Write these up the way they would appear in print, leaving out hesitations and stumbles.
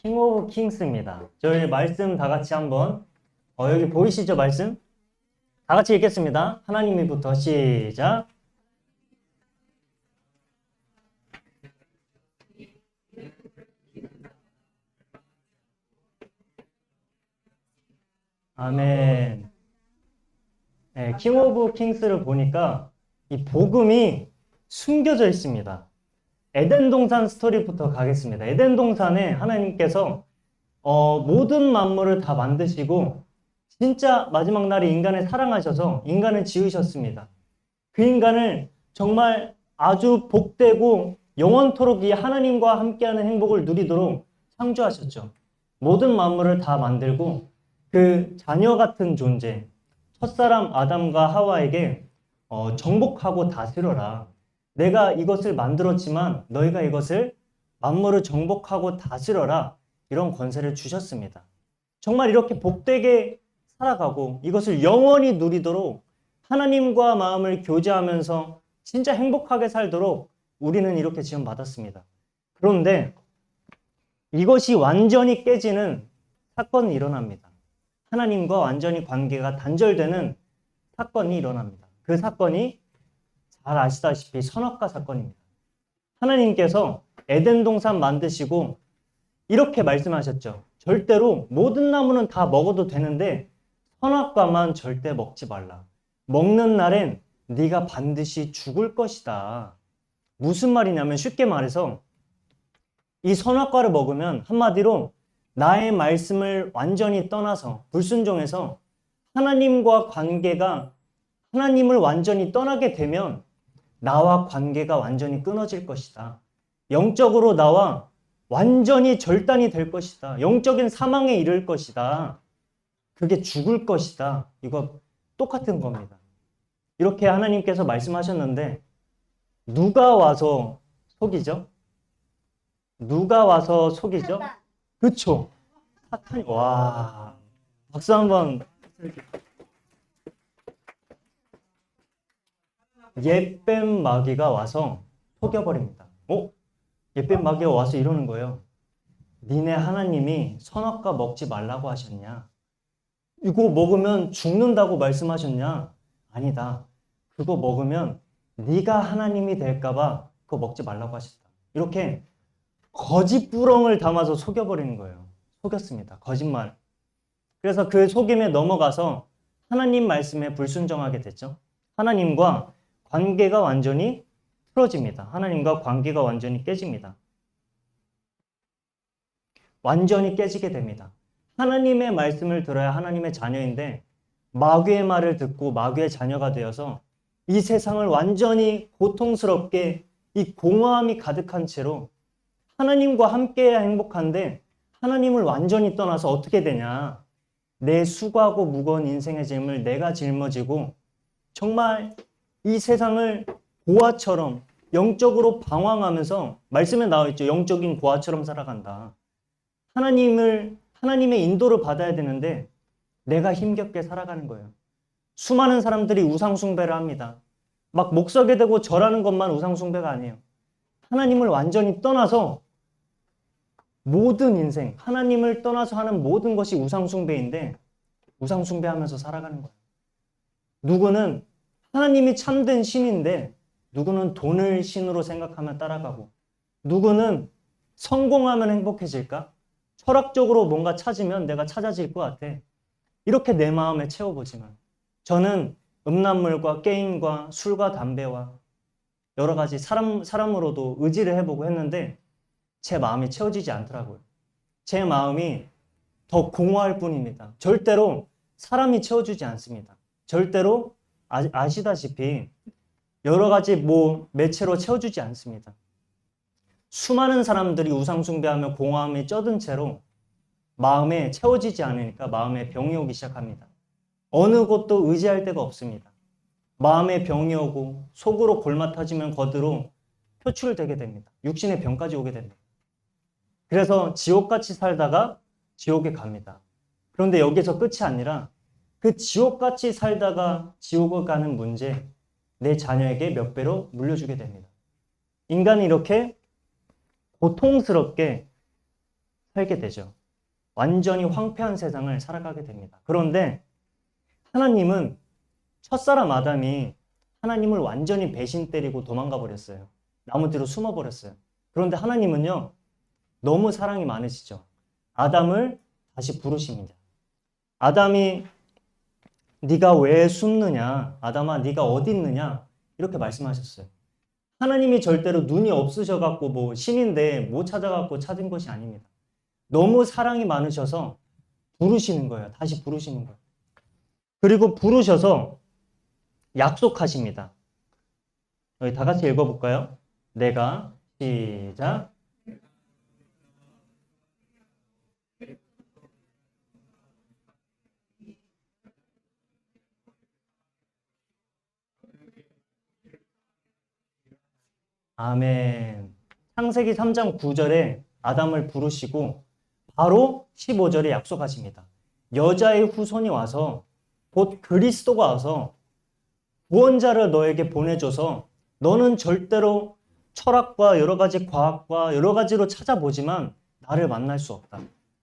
킹 오브 킹스입니다. 저희 말씀 다 같이 한번 여기 보이시죠 말씀? 다 같이 읽겠습니다. 하나님이부터 시작. 아멘. 네, 킹 오브 킹스를 보니까 이 복음이 숨겨져 있습니다. 에덴 동산 스토리부터 가겠습니다. 에덴 동산에 하나님께서 모든 만물을 다 만드시고 진짜 마지막 날에 인간을 사랑하셔서 인간을 지으셨습니다. 그 인간을 정말 아주 복되고 영원토록 이 하나님과 함께하는 행복을 누리도록 창조하셨죠. 모든 만물을 다 만들고 그 자녀 같은 존재, 첫사람 아담과 하와에게 정복하고 다스려라. 내가 이것을 만들었지만 너희가 이것을 만물을 정복하고 다스려라. 이런 권세를 주셨습니다. 정말 이렇게 복되게 살아가고 이것을 영원히 누리도록 하나님과 마음을 교제하면서 진짜 행복하게 살도록 우리는 이렇게 지원받았습니다. 그런데 이것이 완전히 깨지는 사건이 일어납니다. 하나님과 완전히 관계가 단절되는 사건이 일어납니다. 그 사건이 잘 아시다시피 선악과 사건입니다. 하나님께서 에덴 동산 만드시고 이렇게 말씀하셨죠. 절대로 모든 나무는 다 먹어도 되는데 선악과만 절대 먹지 말라. 먹는 날엔 네가 반드시 죽을 것이다. 무슨 말이냐면 쉽게 말해서 이 선악과를 먹으면 한마디로 나의 말씀을 완전히 떠나서 불순종해서 하나님과 관계가 하나님을 완전히 떠나게 되면 나와 관계가 완전히 끊어질 것이다. 영적으로 나와 완전히 절단이 될 것이다. 영적인 사망에 이를 것이다. 그게 죽을 것이다. 이거 똑같은 겁니다. 이렇게 하나님께서 말씀하셨는데 누가 와서 속이죠? 누가 와서 속이죠? 그쵸? 사탄이 와 박수 한번. 옛뱀 마귀가 와서 속여버립니다. 옛뱀 마귀가 와서 이러는 거예요. 니네 하나님이 선악과 먹지 말라고 하셨냐? 이거 먹으면 죽는다고 말씀하셨냐? 아니다. 그거 먹으면 네가 하나님이 될까봐 그거 먹지 말라고 하셨다. 이렇게 거짓부렁을 담아서 속여버리는 거예요. 속였습니다. 거짓말. 그래서 그 속임에 넘어가서 하나님 말씀에 불순종하게 됐죠. 하나님과 관계가 완전히 틀어집니다. 하나님과 관계가 완전히 깨집니다. 완전히 깨지게 됩니다. 하나님의 말씀을 들어야 하나님의 자녀인데 마귀의 말을 듣고 마귀의 자녀가 되어서 이 세상을 완전히 고통스럽게 이 공허함이 가득한 채로 하나님과 함께해야 행복한데 하나님을 완전히 떠나서 어떻게 되냐. 내 수고하고 무거운 인생의 짐을 내가 짊어지고 정말 이 세상을 고아처럼 영적으로 방황하면서 말씀에 나와 있죠. 영적인 고아처럼 살아간다. 하나님의 인도를 받아야 되는데 내가 힘겹게 살아가는 거예요. 수많은 사람들이 우상숭배를 합니다. 막 목석에 대고 절하는 것만 우상숭배가 아니에요. 하나님을 완전히 떠나서 모든 인생, 하나님을 떠나서 하는 모든 것이 우상숭배인데 우상숭배하면서 살아가는 거예요. 누구는 하나님이 참된 신인데 누구는 돈을 신으로 생각하며 따라가고 누구는 성공하면 행복해질까? 철학적으로 뭔가 찾으면 내가 찾아질 것 같아. 이렇게 내 마음에 채워보지만 저는 음란물과 게임과 술과 담배와 여러 가지 사람으로도 의지를 해보고 했는데 제 마음이 채워지지 않더라고요. 제 마음이 더 공허할 뿐입니다. 절대로 사람이 채워주지 않습니다. 절대로 아시다시피 여러 가지 매체로 채워주지 않습니다. 수많은 사람들이 우상숭배하며 공허함에 쩌든 채로 마음에 채워지지 않으니까 마음에 병이 오기 시작합니다. 어느 곳도 의지할 데가 없습니다. 마음에 병이 오고 속으로 골마 터지면 겉으로 표출되게 됩니다. 육신의 병까지 오게 됩니다. 그래서 지옥같이 살다가 지옥에 갑니다. 그런데 여기서 끝이 아니라 그 지옥같이 살다가 지옥을 가는 문제 내 자녀에게 몇 배로 물려주게 됩니다. 인간이 이렇게 고통스럽게 살게 되죠. 완전히 황폐한 세상을 살아가게 됩니다. 그런데 하나님은 첫사람 아담이 하나님을 완전히 배신 때리고 도망가 버렸어요. 나무 뒤로 숨어 버렸어요. 그런데 하나님은요, 너무 사랑이 많으시죠. 아담을 다시 부르십니다. 아담이 네가 왜 숨느냐? 아담아, 네가 어디 있느냐? 이렇게 말씀하셨어요. 하나님이 절대로 눈이 없으셔갖고 뭐 신인데 못 찾아갖고 찾은 것이 아닙니다. 너무 사랑이 많으셔서 부르시는 거예요. 다시 부르시는 거예요. 그리고 부르셔서 약속하십니다. 여기 다 같이 읽어볼까요? 내가 시작. 아멘. 창세기 3장 9절에 아담을 부르시고 바로 15절에 약속하십니다. 여자의 후손이 와서 곧 그리스도가 와서 구원자를 너에게 보내줘서 너는 절대로 철학과 여러 가지 과학과 여러 가지로 찾아보지만 나를 만날 수 없다.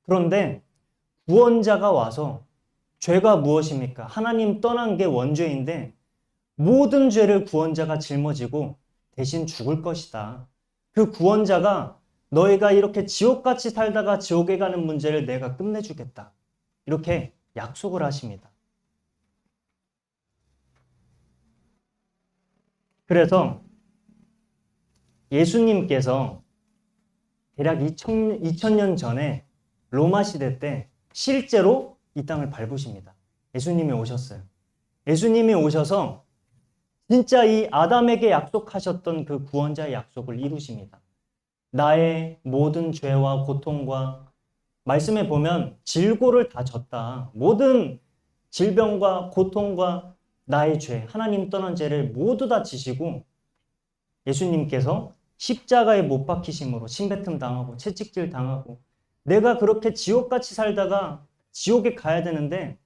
그런데 구원자가 와서 죄가 무엇입니까? 하나님 떠난 게 원죄인데 모든 죄를 구원자가 짊어지고 대신 죽을 것이다. 그 구원자가 너희가 이렇게 지옥같이 살다가 지옥에 가는 문제를 내가 끝내주겠다. 이렇게 약속을 하십니다. 그래서 예수님께서 대략 2000년 전에 로마 시대 때 실제로 이 땅을 밟으십니다. 예수님이 오셨어요. 예수님이 오셔서 진짜 이 아담에게 약속하셨던 그 구원자의 약속을 이루십니다. 나의 모든 죄와 고통과 말씀에 보면 질고를 다 졌다. 모든 질병과 고통과 나의 죄, 하나님 떠난 죄를 모두 다 지시고 예수님께서 십자가에 못 박히심으로 침뱉음 당하고 채찍질 당하고 내가 그렇게 지옥같이 살다가 지옥에 가야 되는데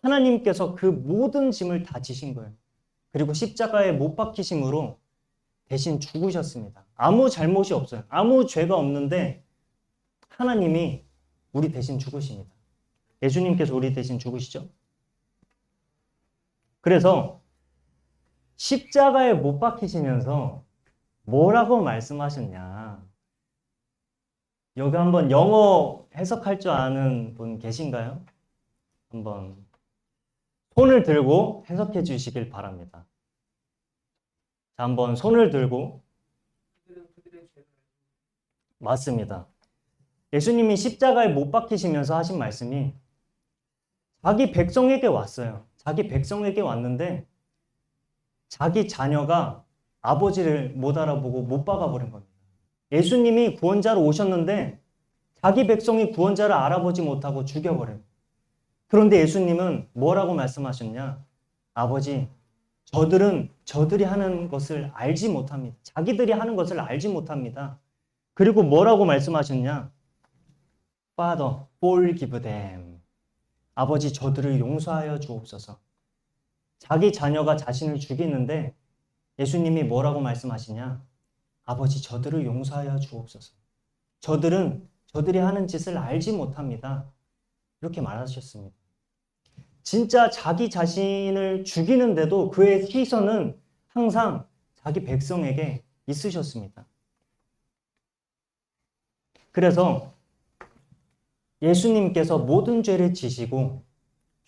하나님께서 그 모든 짐을 다 지신 거예요. 그리고 십자가에 못 박히심으로 대신 죽으셨습니다. 아무 잘못이 없어요. 아무 죄가 없는데 하나님이 우리 대신 죽으십니다. 예수님께서 우리 대신 죽으시죠. 그래서 십자가에 못 박히시면서 뭐라고 말씀하셨냐. 여기 한번 영어 해석할 줄 아는 분 계신가요? 한번 손을 들고 해석해 주시길 바랍니다. 자, 한번 손을 들고. 맞습니다. 예수님이 십자가에 못 박히시면서 하신 말씀이 자기 백성에게 왔어요. 자기 백성에게 왔는데 자기 자녀가 아버지를 못 알아보고 못 박아버린 겁니다. 예수님이 구원자로 오셨는데 자기 백성이 구원자를 알아보지 못하고 죽여버려요. 그런데 예수님은 뭐라고 말씀하셨냐? 아버지, 저들이 하는 것을 알지 못합니다. 자기들이 하는 것을 알지 못합니다. 그리고 뭐라고 말씀하셨냐? Father, forgive them. 아버지, 저들을 용서하여 주옵소서. 자기 자녀가 자신을 죽이는데 예수님이 뭐라고 말씀하시냐? 아버지, 저들을 용서하여 주옵소서. 저들이 하는 짓을 알지 못합니다. 이렇게 말하셨습니다. 진짜 자기 자신을 죽이는데도 그의 시선은 항상 자기 백성에게 있으셨습니다. 그래서 예수님께서 모든 죄를 지시고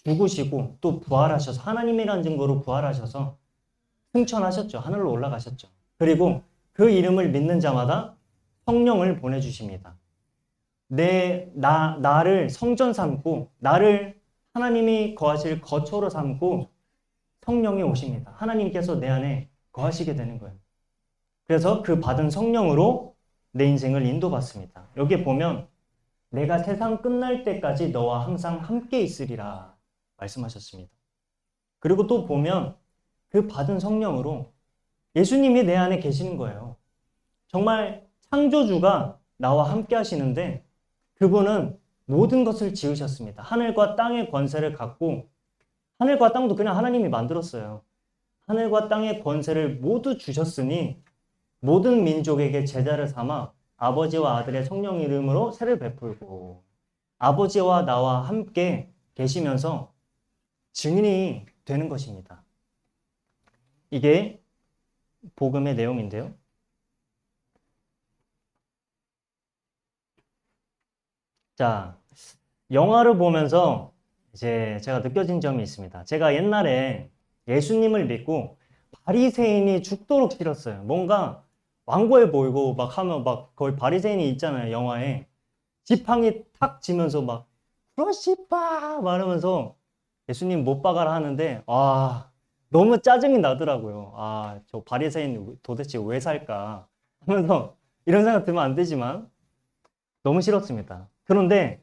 죽으시고 또 부활하셔서 하나님이라는 증거로 부활하셔서 승천하셨죠. 하늘로 올라가셨죠. 그리고 그 이름을 믿는 자마다 성령을 보내주십니다. 나를 성전 삼고 나를 하나님이 거하실 거처로 삼고 성령이 오십니다. 하나님께서 내 안에 거하시게 되는 거예요. 그래서 그 받은 성령으로 내 인생을 인도받습니다. 여기에 보면 내가 세상 끝날 때까지 너와 항상 함께 있으리라 말씀하셨습니다. 그리고 또 보면 그 받은 성령으로 예수님이 내 안에 계시는 거예요. 정말 창조주가 나와 함께 하시는데 그분은 모든 것을 지으셨습니다. 하늘과 땅의 권세를 갖고 하늘과 땅도 그냥 하나님이 만들었어요. 하늘과 땅의 권세를 모두 주셨으니 모든 민족에게 제자를 삼아 아버지와 아들의 성령 이름으로 세를 베풀고 아버지와 나와 함께 계시면서 증인이 되는 것입니다. 이게 복음의 내용인데요. 자, 영화를 보면서 이제 제가 느껴진 점이 있습니다. 제가 옛날에 예수님을 믿고 바리새인이 죽도록 싫었어요. 뭔가 완고해 보이고 막 하면 막 거의 바리새인이 있잖아요. 영화에 지팡이 탁 지면서 막 크러시파 말하면서 예수님 못 박아라 하는데 너무 짜증이 나더라고요. 저 바리새인 도대체 왜 살까 하면서 이런 생각 들면 안 되지만 너무 싫었습니다. 그런데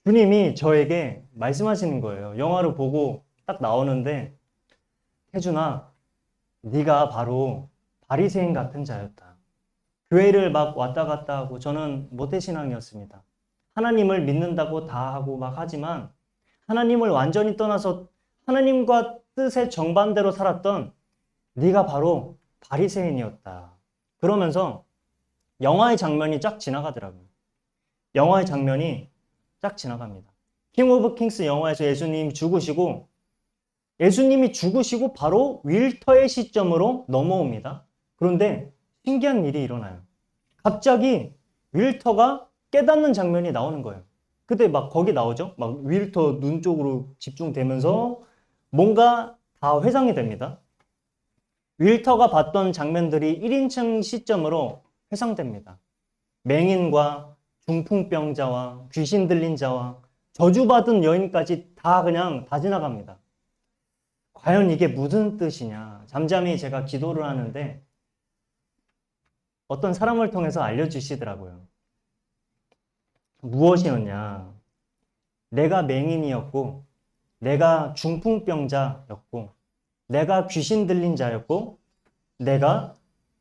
주님이 저에게 말씀하시는 거예요. 영화를 보고 딱 나오는데 태준아, 네가 바로 바리새인 같은 자였다. 교회를 막 왔다 갔다 하고 저는 모태신앙이었습니다. 하나님을 믿는다고 다 하고 막 하지만 하나님을 완전히 떠나서 하나님과 뜻의 정반대로 살았던 네가 바로 바리새인이었다. 그러면서 영화의 장면이 쫙 지나가더라고요. 영화의 장면이 쫙 지나갑니다. 킹 오브 킹스 영화에서 예수님이 죽으시고 바로 윌터의 시점으로 넘어옵니다. 그런데 신기한 일이 일어나요. 갑자기 윌터가 깨닫는 장면이 나오는 거예요. 그때 막 거기 나오죠? 막 윌터 눈 쪽으로 집중되면서 뭔가 다 회상이 됩니다. 윌터가 봤던 장면들이 1인称 시점으로 회상됩니다. 맹인과 중풍병자와 귀신 들린 자와 저주받은 여인까지 다 그냥 다 지나갑니다. 과연 이게 무슨 뜻이냐? 잠잠히 제가 기도를 하는데 어떤 사람을 통해서 알려주시더라고요. 무엇이었냐? 내가 맹인이었고, 내가 중풍병자였고, 내가 귀신 들린 자였고, 내가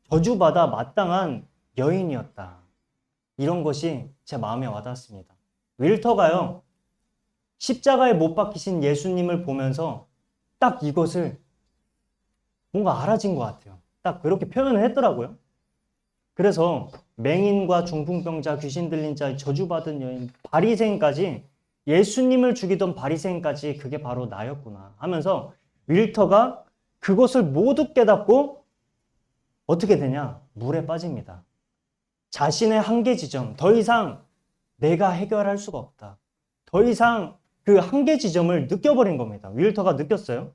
저주받아 마땅한 여인이었다. 이런 것이 제 마음에 와닿았습니다. 윌터가요, 십자가에 못 박히신 예수님을 보면서 딱 이것을 뭔가 알아진 것 같아요. 딱 그렇게 표현을 했더라고요. 그래서 맹인과 중풍병자, 귀신 들린 자, 저주받은 여인, 바리새인까지 예수님을 죽이던 바리새인까지 그게 바로 나였구나 하면서 윌터가 그것을 모두 깨닫고 어떻게 되냐? 물에 빠집니다. 자신의 한계 지점, 더 이상 내가 해결할 수가 없다. 더 이상 그 한계 지점을 느껴버린 겁니다. 윌터가 느꼈어요.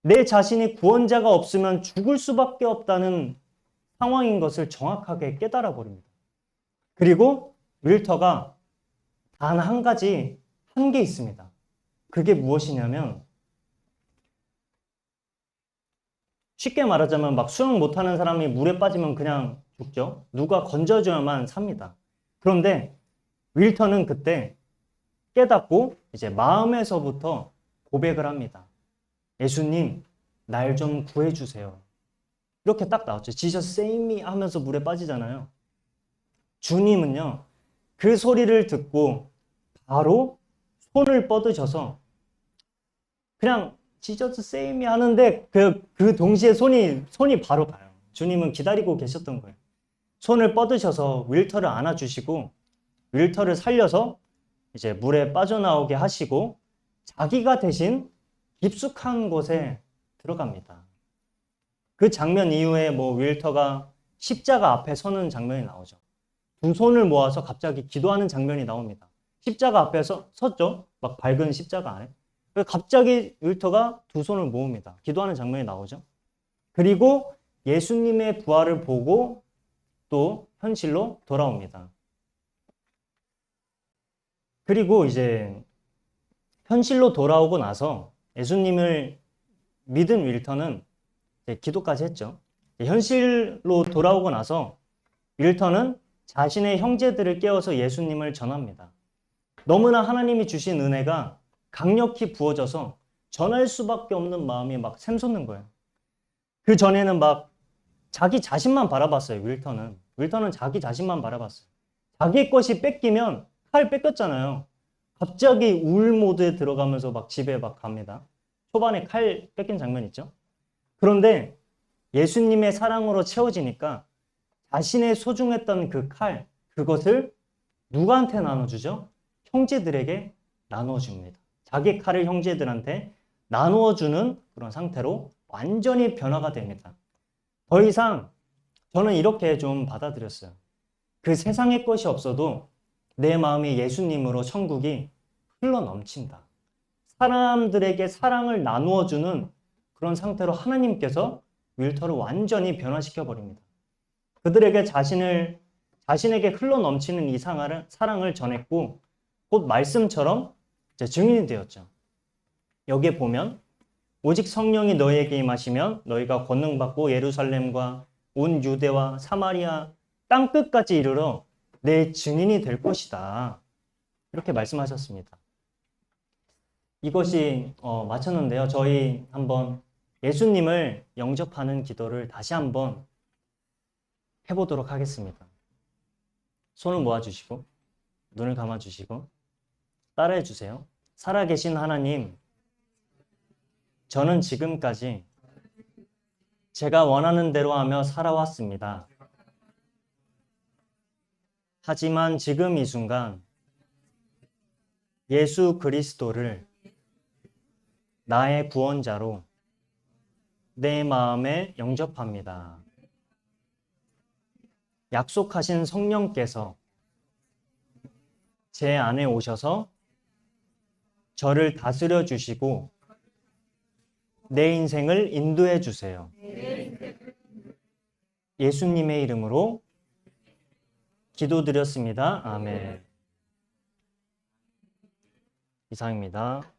내 자신이 구원자가 없으면 죽을 수밖에 없다는 상황인 것을 정확하게 깨달아 버립니다. 그리고 윌터가 단 한 가지 한계 있습니다. 그게 무엇이냐면 쉽게 말하자면 막 수영 못하는 사람이 물에 빠지면 그냥 죽죠. 누가 건져줘야만 삽니다. 그런데 윌터는 그때 깨닫고 이제 마음에서부터 고백을 합니다. 예수님, 날 좀 구해주세요. 이렇게 딱 나왔죠. Jesus save me 하면서 물에 빠지잖아요. 주님은요, 그 소리를 듣고 바로 손을 뻗으셔서 그냥 Jesus save me 하는데 그 동시에 손이 바로 가요. 주님은 기다리고 계셨던 거예요. 손을 뻗으셔서 윌터를 안아주시고 윌터를 살려서 이제 물에 빠져나오게 하시고 자기가 대신 깊숙한 곳에 들어갑니다. 그 장면 이후에 윌터가 십자가 앞에 서는 장면이 나오죠. 두 손을 모아서 갑자기 기도하는 장면이 나옵니다. 십자가 앞에 섰죠? 막 밝은 십자가 안에. 갑자기 윌터가 두 손을 모읍니다. 기도하는 장면이 나오죠. 그리고 예수님의 부활을 보고 또 현실로 돌아옵니다. 그리고 이제 현실로 돌아오고 나서 예수님을 믿은 윌터는 기도까지 했죠. 현실로 돌아오고 나서 윌터는 자신의 형제들을 깨워서 예수님을 전합니다. 너무나 하나님이 주신 은혜가 강력히 부어져서 전할 수밖에 없는 마음이 막 샘솟는 거예요. 그 전에는 막 자기 자신만 바라봤어요. 윌터는 자기 자신만 바라봤어요. 자기 것이 뺏기면 칼 뺏겼잖아요. 갑자기 우울 모드에 들어가면서 막 집에 막 갑니다. 초반에 칼 뺏긴 장면 있죠. 그런데 예수님의 사랑으로 채워지니까 자신의 소중했던 그 칼, 그것을 누구한테 나눠주죠? 형제들에게 나눠줍니다. 자기 칼을 형제들한테 나누어주는 그런 상태로 완전히 변화가 됩니다. 더 이상 저는 이렇게 좀 받아들였어요. 그 세상의 것이 없어도 내 마음이 예수님으로 천국이 흘러 넘친다. 사람들에게 사랑을 나누어주는 그런 상태로 하나님께서 윌터를 완전히 변화시켜 버립니다. 그들에게 자신에게 흘러 넘치는 이 사랑을 전했고 곧 말씀처럼 이제 증인이 되었죠. 여기에 보면 오직 성령이 너희에게 임하시면 너희가 권능받고 예루살렘과 온 유대와 사마리아 땅 끝까지 이르러 내 증인이 될 것이다. 이렇게 말씀하셨습니다. 이것이 마쳤는데요. 저희 한번 예수님을 영접하는 기도를 다시 한번 해보도록 하겠습니다. 손을 모아주시고 눈을 감아주시고 따라해 주세요. 살아계신 하나님, 저는 지금까지 제가 원하는 대로 하며 살아왔습니다. 하지만 지금 이 순간 예수 그리스도를 나의 구원자로 내 마음에 영접합니다. 약속하신 성령께서 제 안에 오셔서 저를 다스려 주시고 내 인생을 인도해 주세요. 예수님의 이름으로 기도드렸습니다. 아멘. 이상입니다.